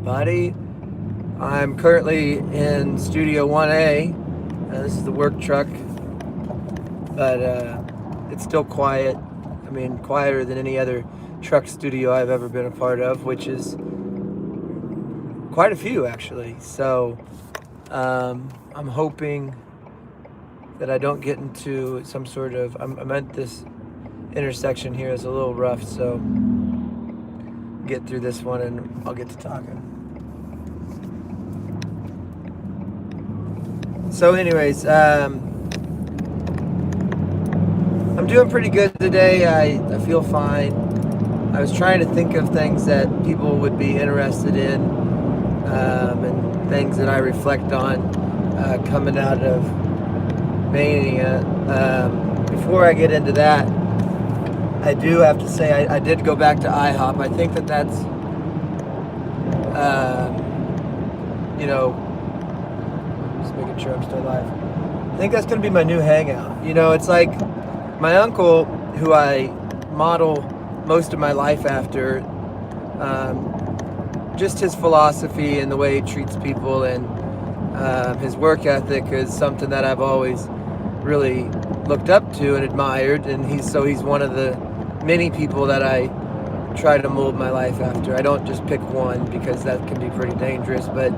everybody. I'm currently in Studio 1A. This is the work truck, but it's still quiet. I mean, quieter than any other truck studio I've ever been a part of, which is quite a few, actually. So I'm hoping that I don't get into some sort of... I'm at this intersection here is a little rough, so get through this one and I'll get to talking. So anyways, I'm doing pretty good today. I feel fine. I was trying to think of things that people would be interested in, and things that I reflect on coming out of mania. Before I get into that, I do have to say I did go back to IHOP. I think that's, just making sure I'm still alive. I think that's going to be my new hangout. It's like my uncle, who I model most of my life after, just his philosophy and the way he treats people and his work ethic is something that I've always really looked up to and admired, and he's one of the many people that I try to mold my life after. I don't just pick one because that can be pretty dangerous, but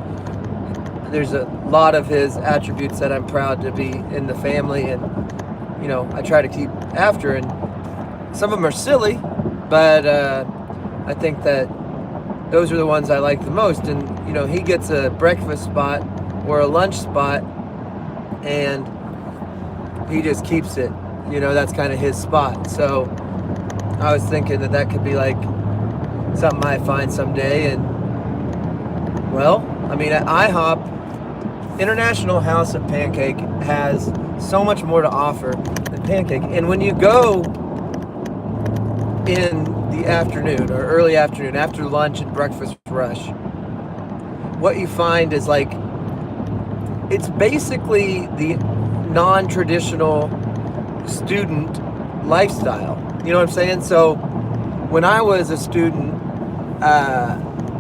there's a lot of his attributes that I'm proud to be in the family, and I try to keep after, and some of them are silly, but I think that those are the ones I like the most. And he gets a breakfast spot or a lunch spot and he just keeps it. That's kind of his spot. So I was thinking that could be like something I find someday. And well, I mean, at IHOP, International House of Pancake has so much more to offer than pancake. And when you go in the afternoon or early afternoon, after lunch and breakfast rush, what you find is like, it's basically the non-traditional student lifestyle. You know what I'm saying? So when I was a student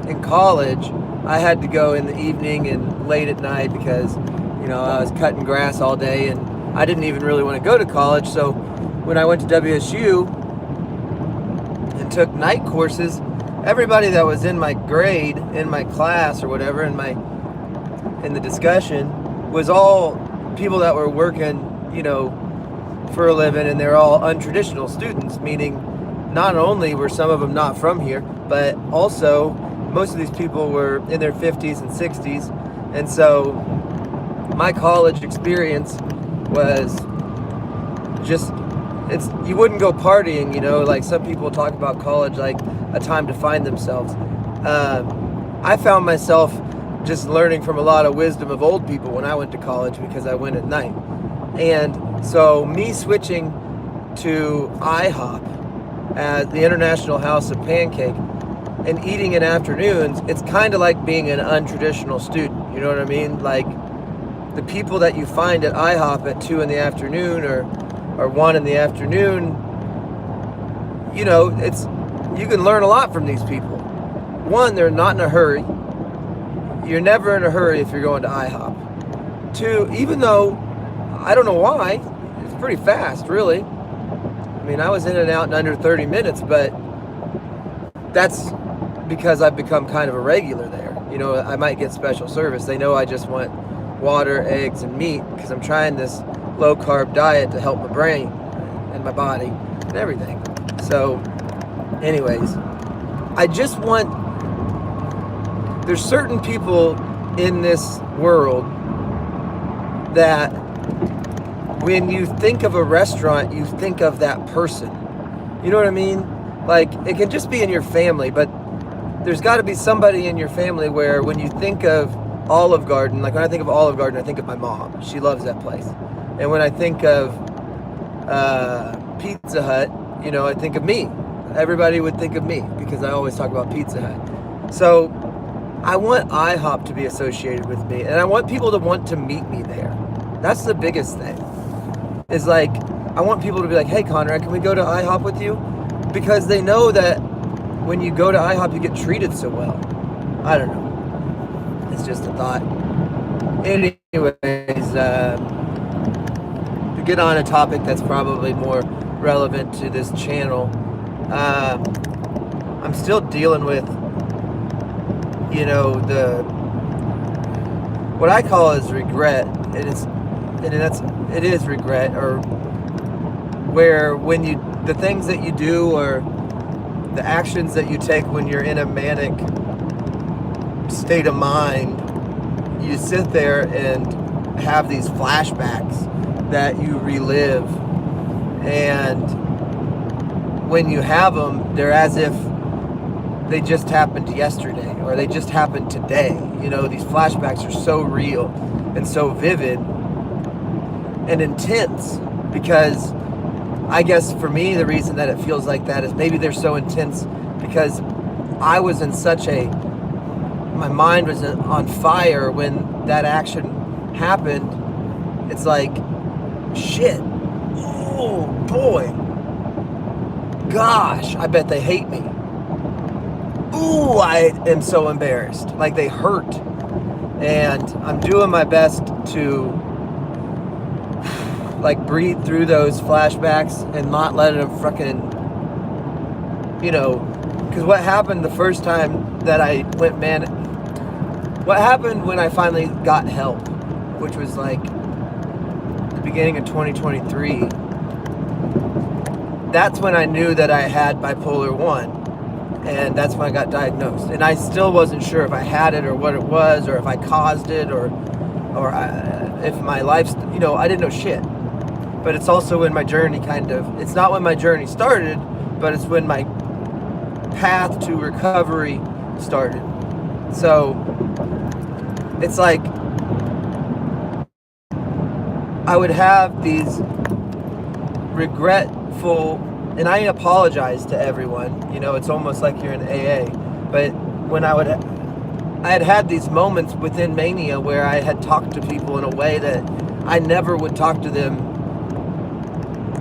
in college, I had to go in the evening and late at night because I was cutting grass all day and I didn't even really want to go to college. So when I went to WSU and took night courses, everybody that was in my grade, in my class or whatever, in the discussion, was all people that were working for a living, and they're all untraditional students, meaning not only were some of them not from here, but also most of these people were in their 50s and 60s. And so my college experience was just, you wouldn't go partying, like some people talk about college like a time to find themselves. I found myself just learning from a lot of wisdom of old people when I went to college because I went at night. And so me switching to IHOP at the International House of Pancake and eating in afternoons, it's kind of like being an untraditional student. You know what I mean? Like the people that you find at IHOP at 2 in the afternoon or 1 in the afternoon, you can learn a lot from these people. One, they're not in a hurry. You're never in a hurry if you're going to IHOP. 2, even though, I don't know why, it's pretty fast, really. I mean, I was in and out in under 30 minutes, but that's because I've become kind of a regular there. I might get special service. They know I just want water, eggs, and meat because I'm trying this low-carb diet to help my brain and my body and everything. So, anyways, there's certain people in this world that when you think of a restaurant, you think of that person. You know what I mean? Like, it can just be in your family, but there's got to be somebody in your family where when you think of Olive Garden, like when I think of Olive Garden, I think of my mom. She loves that place. And when I think of Pizza Hut, I think of me. Everybody would think of me because I always talk about Pizza Hut. So I want IHOP to be associated with me, and I want people to want to meet me there. That's the biggest thing. Is like, I want people to be like, hey, Conrad, can we go to IHOP with you? Because they know that when you go to IHOP, you get treated so well. I don't know. It's just a thought. Anyways, to get on a topic that's probably more relevant to this channel, I'm still dealing with, the what I call is regret, and it is regret, or where when the things that you do or the actions that you take when you're in a manic state of mind, you sit there and have these flashbacks that you relive, and when you have them, they're as if they just happened yesterday or they just happened today. These flashbacks are so real and so vivid and intense, because I guess for me, the reason that it feels like that is maybe they're so intense because I was in my mind was on fire when that action happened. It's like, shit, oh boy, gosh, I bet they hate me. Ooh, I am so embarrassed. Like, they hurt. And I'm doing my best to breathe through those flashbacks and not let them because what happened the first time that I went manic, what happened when I finally got help, which was like the beginning of 2023, that's when I knew that I had bipolar 1. And that's when I got diagnosed. And I still wasn't sure if I had it or what it was, or if I caused it, or if my life, I didn't know shit. But it's also when my journey it's not when my journey started, but it's when my path to recovery started. So it's like I would have these regretful, and I apologize to everyone, it's almost like you're in AA, but when I had these moments within mania where I had talked to people in a way that I never would talk to them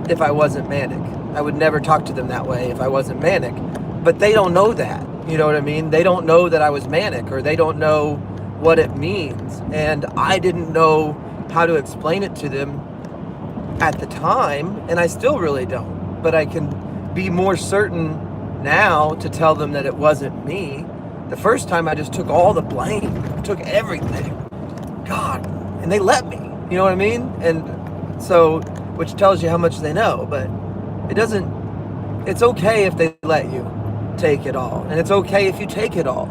if I wasn't manic. I would never talk to them that way if I wasn't manic, but they don't know that, you know what I mean? They don't know that I was manic, or they don't know what it means, and I didn't know how to explain it to them at the time, and I still really don't. But I can be more certain now to tell them that it wasn't me. The first time I just took all the blame, took everything. God, and they let me, you know what I mean? And so, which tells you how much they know, but it's okay if they let you take it all. And it's okay if you take it all.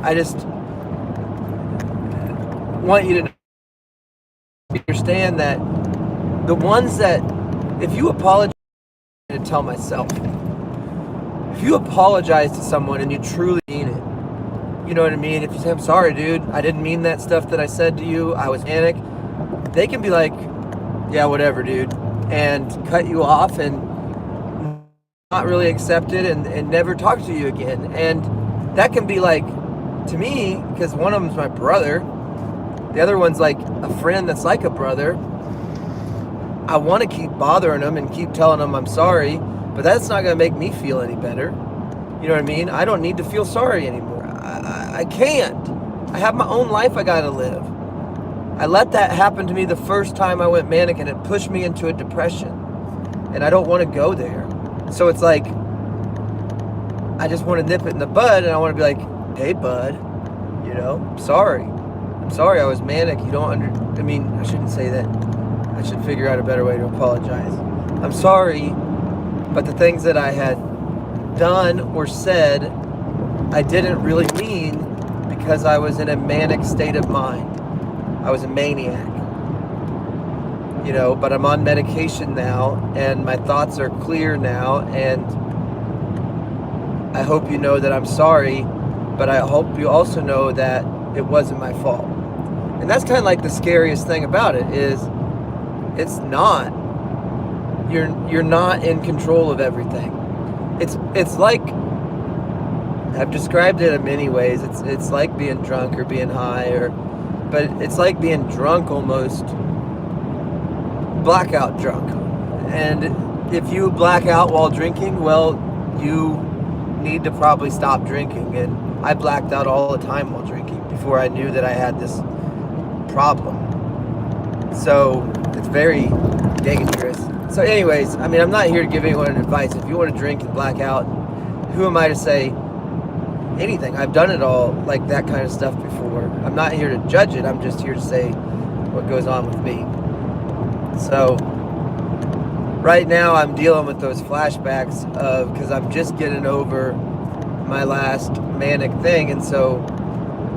I just want you to understand that the ones that, if you apologize, to tell myself, if you apologize to someone and you truly mean it, you know what I mean? If you say, I'm sorry, dude, I didn't mean that stuff that I said to you, I was manic, they can be like, yeah, whatever, dude, and cut you off and not really accept it and never talk to you again. And that can be like, to me, because one of them's my brother, the other one's like a friend that's like a brother. I want to keep bothering them and keep telling them I'm sorry, but that's not going to make me feel any better. You know what I mean? I don't need to feel sorry anymore. I can't. I have my own life I got to live. I let that happen to me the first time I went manic, and it pushed me into a depression. And I don't want to go there. So it's like, I just want to nip it in the bud, and I want to be like, hey, bud, I'm sorry. I'm sorry I was manic. You don't I shouldn't say that. I should figure out a better way to apologize. I'm sorry, but the things that I had done or said, I didn't really mean, because I was in a manic state of mind. I was a maniac. But I'm on medication now, and my thoughts are clear now, and I hope you know that I'm sorry, but I hope you also know that it wasn't my fault. And that's kind of like the scariest thing about it is, it's not. You're not in control of everything. It's like, I've described it in many ways. It's like being drunk or being high, but it's like being drunk almost, blackout drunk. And if you black out while drinking, well, you need to probably stop drinking. And I blacked out all the time while drinking before I knew that I had this problem. So it's very dangerous. So anyways, I mean, I'm not here to give anyone advice. If you want to drink and black out, who am I to say anything? I've done it all, like that kind of stuff before. I'm not here to judge it. I'm just here to say what goes on with me. So right now I'm dealing with those flashbacks of, because I'm just getting over my last manic thing, and so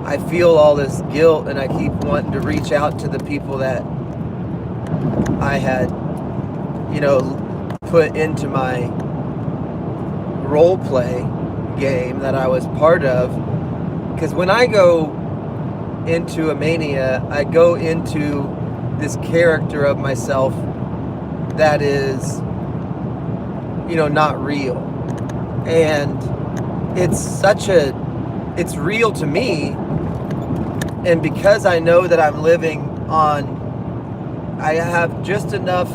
I feel all this guilt, and I keep wanting to reach out to the people that I had, put into my role play game that I was part of. Because when I go into a mania, I go into this character of myself that is, not real. And it's real to me. And because I know that I'm living I have just enough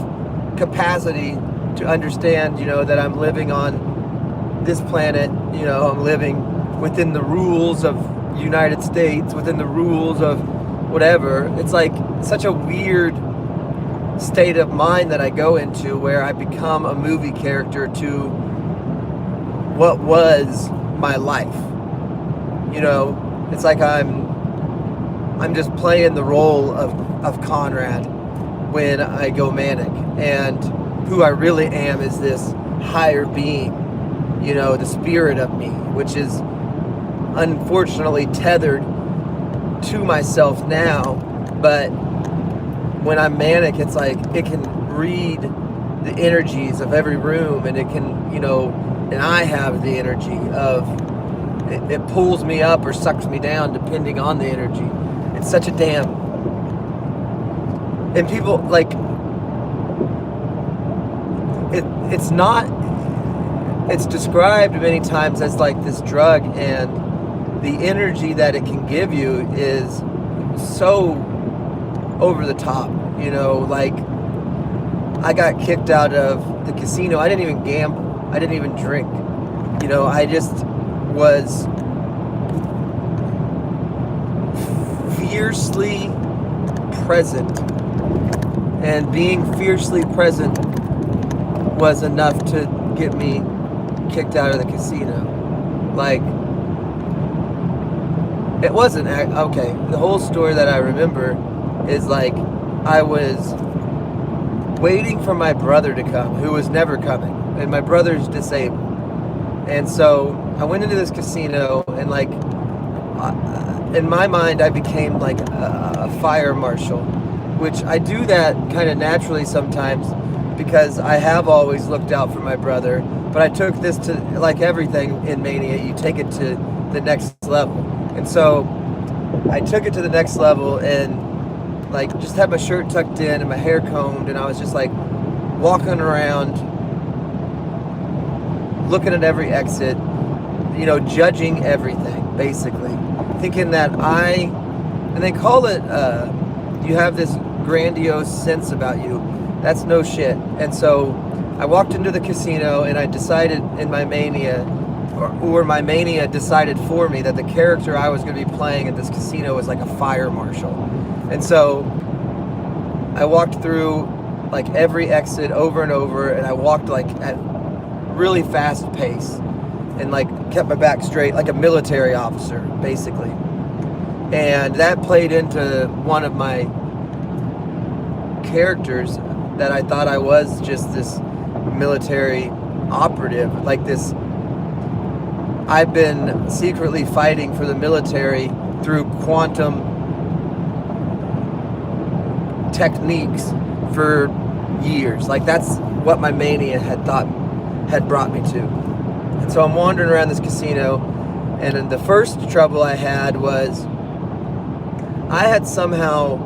capacity to understand, that I'm living on this planet, I'm living within the rules of United States, within the rules of whatever. It's like such a weird state of mind that I go into, where I become a movie character to what was my life. It's like I'm just playing the role of Conrad when I go manic, and who I really am is this higher being, the spirit of me, which is unfortunately tethered to myself now. But when I'm manic, it's like it can read the energies of every room, and it can, and I have the energy of it pulls me up or sucks me down depending on the energy. It's such a damn, and people like it's described many times as like this drug, and the energy that it can give you is so over the top. Like I got kicked out of the casino. I didn't even gamble. I didn't even drink. I just was fiercely present, and being fiercely present was enough to get me kicked out of the casino. Like, it wasn't okay. The whole story that I remember is like I was waiting for my brother to come, who was never coming, and my brother's disabled. And so I went into this casino, and like in my mind I became like a fire marshal, which I do that kind of naturally sometimes because I have always looked out for my brother. But I took this to, like everything in mania, you take it to the next level. And so I took it to the next level, and like just had my shirt tucked in and my hair combed, and I was just like walking around looking at every exit, judging everything, basically, thinking that and they call it, you have this grandiose sense about you. That's no shit. And so I walked into the casino, and I decided in my mania, or my mania decided for me, that the character I was going to be playing at this casino was like a fire marshal. And so I walked through like every exit over and over, and I walked like at really fast pace, and like kept my back straight like a military officer, basically. And that played into one of my characters, that I thought I was just this military operative, like this. I've been secretly fighting for the military through quantum techniques for years. Like that's what my mania had brought me to. And so I'm wandering around this casino, and then the first trouble I had was I had somehow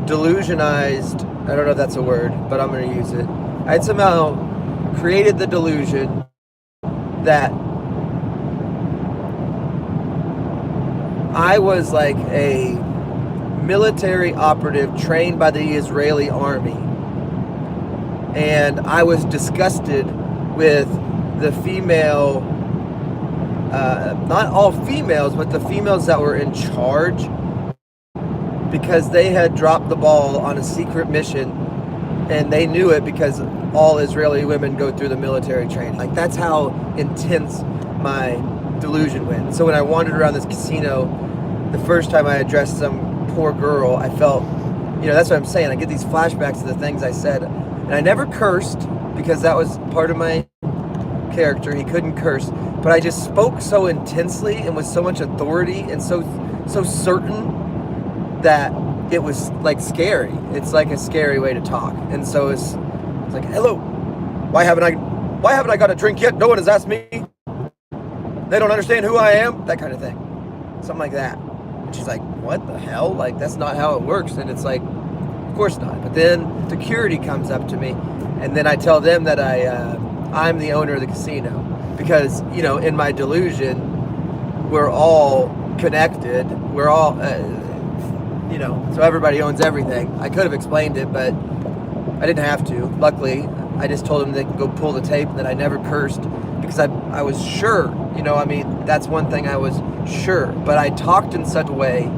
delusionized, I don't know if that's a word, but I'm going to use it. I had somehow created the delusion that I was like a military operative trained by the Israeli army, and I was disgusted with the female not all females, but the females that were in charge, because they had dropped the ball on a secret mission, and they knew it because all Israeli women go through the military training. Like, that's how intense my delusion went. So when I wandered around this casino, the first time I addressed some poor girl, I felt, that's what I'm saying. I get these flashbacks to the things I said. And I never cursed, because that was part of my character. He couldn't curse. But I just spoke so intensely and with so much authority and so certain that it was like scary. It's like a scary way to talk. And so it's like, hello, why haven't I got a drink yet? No one has asked me. They don't understand who I am. That kind of thing. Something like that. And she's like, what the hell? Like, that's not how it works. And it's like, of course not. But then security comes up to me, and then I tell them that I'm the owner of the casino, because, in my delusion, we're all connected. We're all, so everybody owns everything. I could have explained it, but I didn't have to. Luckily, I just told them they can go pull the tape, and that I never cursed, because I was sure, that's one thing I was sure. But I talked in such a way,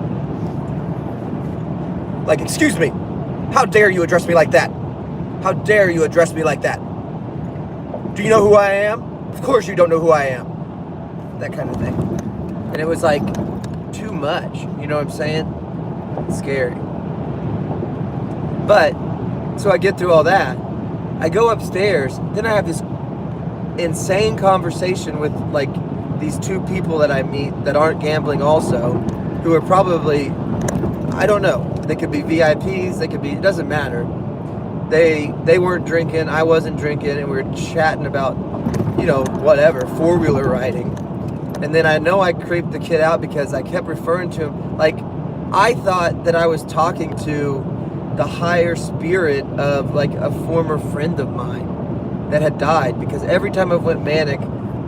like, excuse me, how dare you address me like that? How dare you address me like that? Do you know who I am? Of course you don't know who I am. That kind of thing. And it was like too much, you know what I'm saying? It's scary. But, so I get through all that. I go upstairs, then I have this insane conversation with, like, these two people that I meet that aren't gambling also, who are probably, I don't know, they could be VIPs, they could be, it doesn't matter. They weren't drinking, I wasn't drinking, and we were chatting about, whatever, four-wheeler riding. And then I know I creeped the kid out because I kept referring to him, like, I thought that I was talking to the higher spirit of, like, a former friend of mine that had died, because every time I went manic,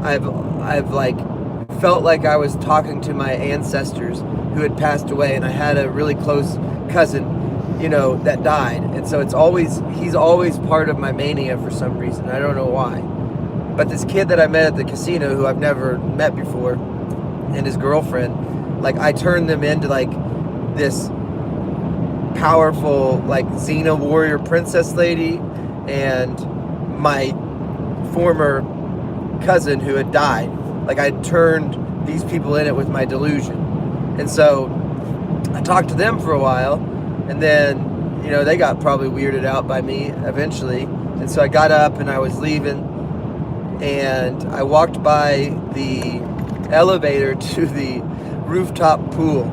I've like felt like I was talking to my ancestors who had passed away, and I had a really close cousin, that died, and so he's always part of my mania for some reason. I don't know why. But this kid that I met at the casino, who I've never met before, and his girlfriend, like, I turned them into, like, this powerful, like, Xena warrior princess lady, and my former cousin who had died. Like, I turned these people in it with my delusion. And so I talked to them for a while, and then, they got probably weirded out by me eventually. And so I got up and I was leaving, and I walked by the elevator to the rooftop pool,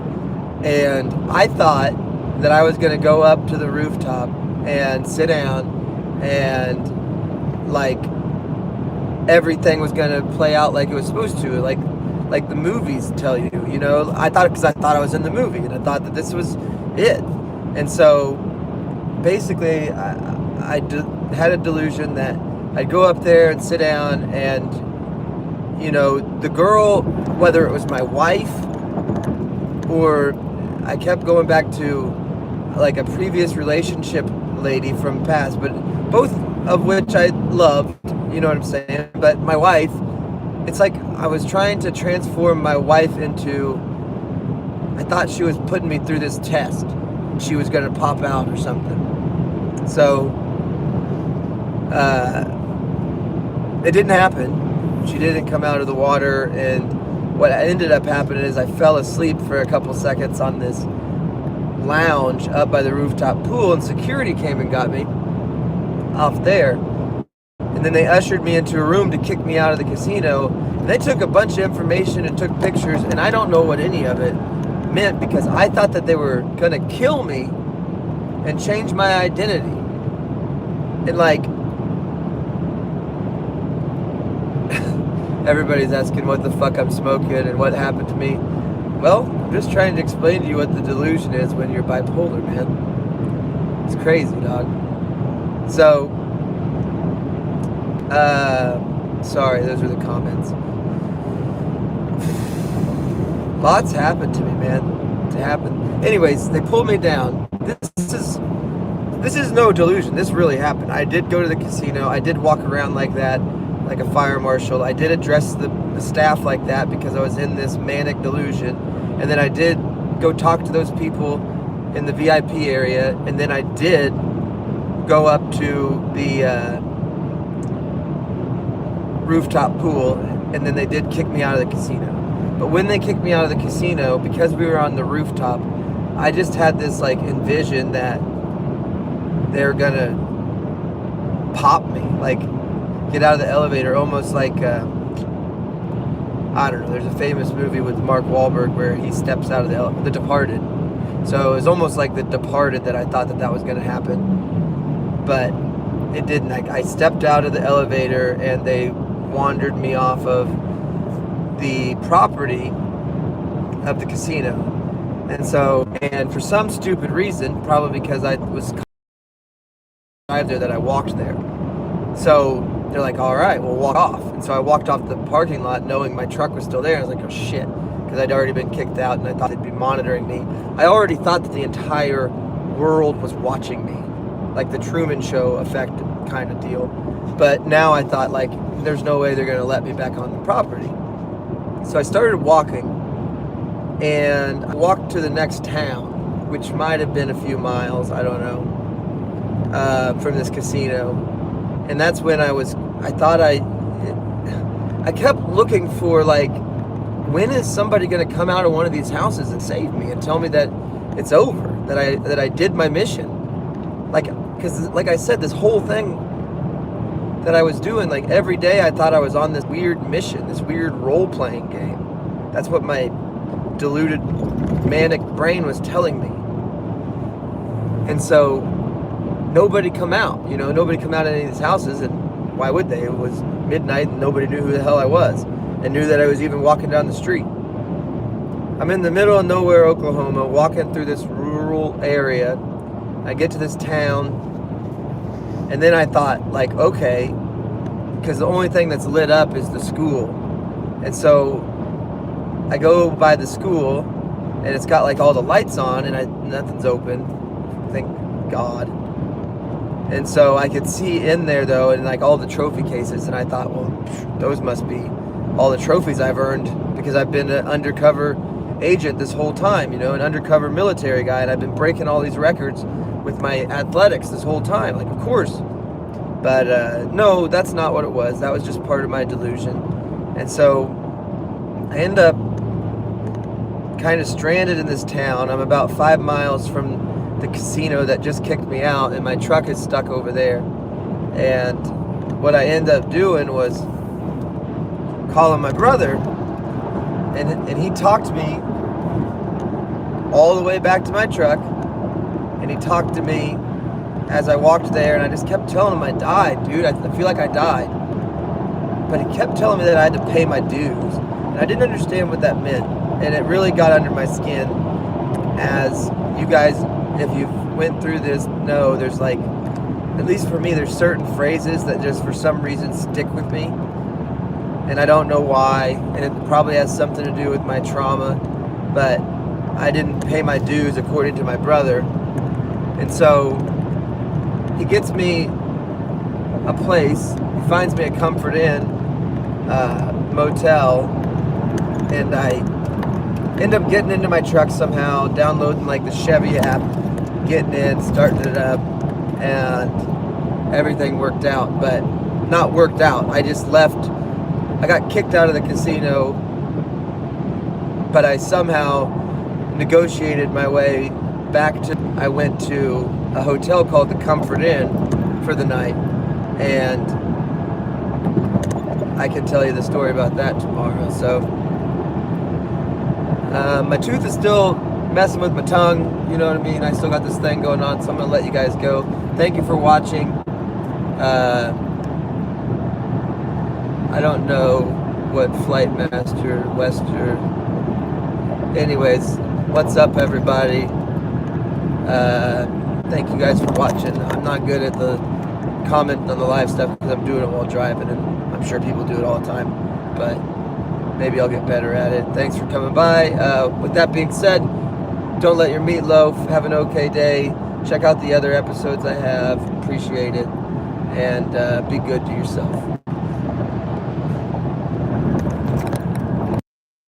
and I thought that I was going to go up to the rooftop and sit down, and, like, everything was going to play out like it was supposed to, like the movies tell you, I thought, because I thought I was in the movie, and I thought that this was it. And so basically I had a delusion that I'd go up there and sit down, and the girl, whether it was my wife or I kept going back to, like, a previous relationship lady from past, but both of which I loved, you know what I'm saying? But my wife, it's like I was trying to transform my wife into, I thought she was putting me through this test. She was going to pop out or something. So, it didn't happen. She didn't come out of the water, and what ended up happening is I fell asleep for a couple seconds on this lounge up by the rooftop pool, and security came and got me off there. And then they ushered me into a room to kick me out of the casino. And they took a bunch of information and took pictures, and I don't know what any of it meant, because I thought that they were gonna kill me and change my identity. And, like, everybody's asking what the fuck I'm smoking and what happened to me. Well, I'm just trying to explain to you what the delusion is when you're bipolar, man. It's crazy, dog. So, sorry, those are the comments. Lots happened to me, man. It happened. Anyways, they pulled me down. This is no delusion. This really happened. I did go to the casino. I did walk around like that. like a fire marshal. I did address the staff like that because I was in this manic delusion. And then I did go talk to those people in the VIP area. And then I did go up to the rooftop pool. And then they did kick me out of the casino. But when they kicked me out of the casino, because we were on the rooftop, I just had this like envision that they're gonna pop me, like get out of the elevator, almost like I don't know. There's a famous movie with Mark Wahlberg where he steps out of the Departed. So it was almost like the Departed that I thought that was going to happen, but it didn't. I stepped out of the elevator and they wandered me off of the property of the casino, and for some stupid reason, probably because I was there, that I walked there. So they're like, all right, we'll walk off. And so I walked off the parking lot knowing my truck was still there. I was like, oh shit, because I'd already been kicked out and I thought they'd be monitoring me. I already thought that the entire world was watching me, like the Truman Show effect kind of deal. But now I thought, like, there's no way they're going to let me back on the property. So I started walking, and I walked to the next town, which might have been a few miles, I don't know, from this casino. And that's when I kept looking for, like, when is somebody going to come out of one of these houses and save me and tell me that it's over, that I did my mission. Like, because like I said, this whole thing that I was doing, like every day I thought I was on this weird mission, this weird role-playing game. That's what my deluded, manic brain was telling me. And so nobody come out, nobody come out of any of these houses, and why would they? It was midnight and nobody knew who the hell I was and knew that I was even walking down the street. I'm in the middle of nowhere, Oklahoma, walking through this rural area. I get to this town, and then I thought, like, okay, because the only thing that's lit up is the school. And so I go by the school, and it's got like all the lights on, and nothing's open, thank God. And so I could see in there though, and like all the trophy cases, and I thought, well, those must be all the trophies I've earned, because I've been an undercover agent this whole time, an undercover military guy, and I've been breaking all these records with my athletics this whole time, like, of course. But no, that's not what it was. That was just part of my delusion. And so I end up kind of stranded in this town. I'm about 5 miles from the casino that just kicked me out, and my truck is stuck over there. And what I end up doing was calling my brother, and he talked to me all the way back to my truck, and he talked to me as I walked there, and I just kept telling him I died, dude. I feel like I died. But he kept telling me that I had to pay my dues, and I didn't understand what that meant, and it really got under my skin. As you guys, if you've went through this, know there's, like, at least for me, there's certain phrases that just for some reason stick with me, and I don't know why, and it probably has something to do with my trauma, but I didn't pay my dues according to my brother. And so he gets me a place, he finds me a Comfort Inn motel, and I end up getting into my truck somehow, downloading like the Chevy app, getting in, starting it up, and everything worked out. But not worked out, I just left. I got kicked out of the casino, but I somehow negotiated my way back to, I went to a hotel called the Comfort Inn for the night, and I can tell you the story about that tomorrow. So my tooth is still messing with my tongue, you know what I mean? I still got this thing going on, so I'm gonna let you guys go. Thank you for watching. I don't know what Flight Master, Wester, anyways, what's up, everybody? Thank you guys for watching. I'm not good at the comment on the live stuff because I'm doing it while driving, and I'm sure people do it all the time, but maybe I'll get better at it. Thanks for coming by. With that being said, don't let your meatloaf. Have an okay day. Check out the other episodes I have. Appreciate it. And be good to yourself.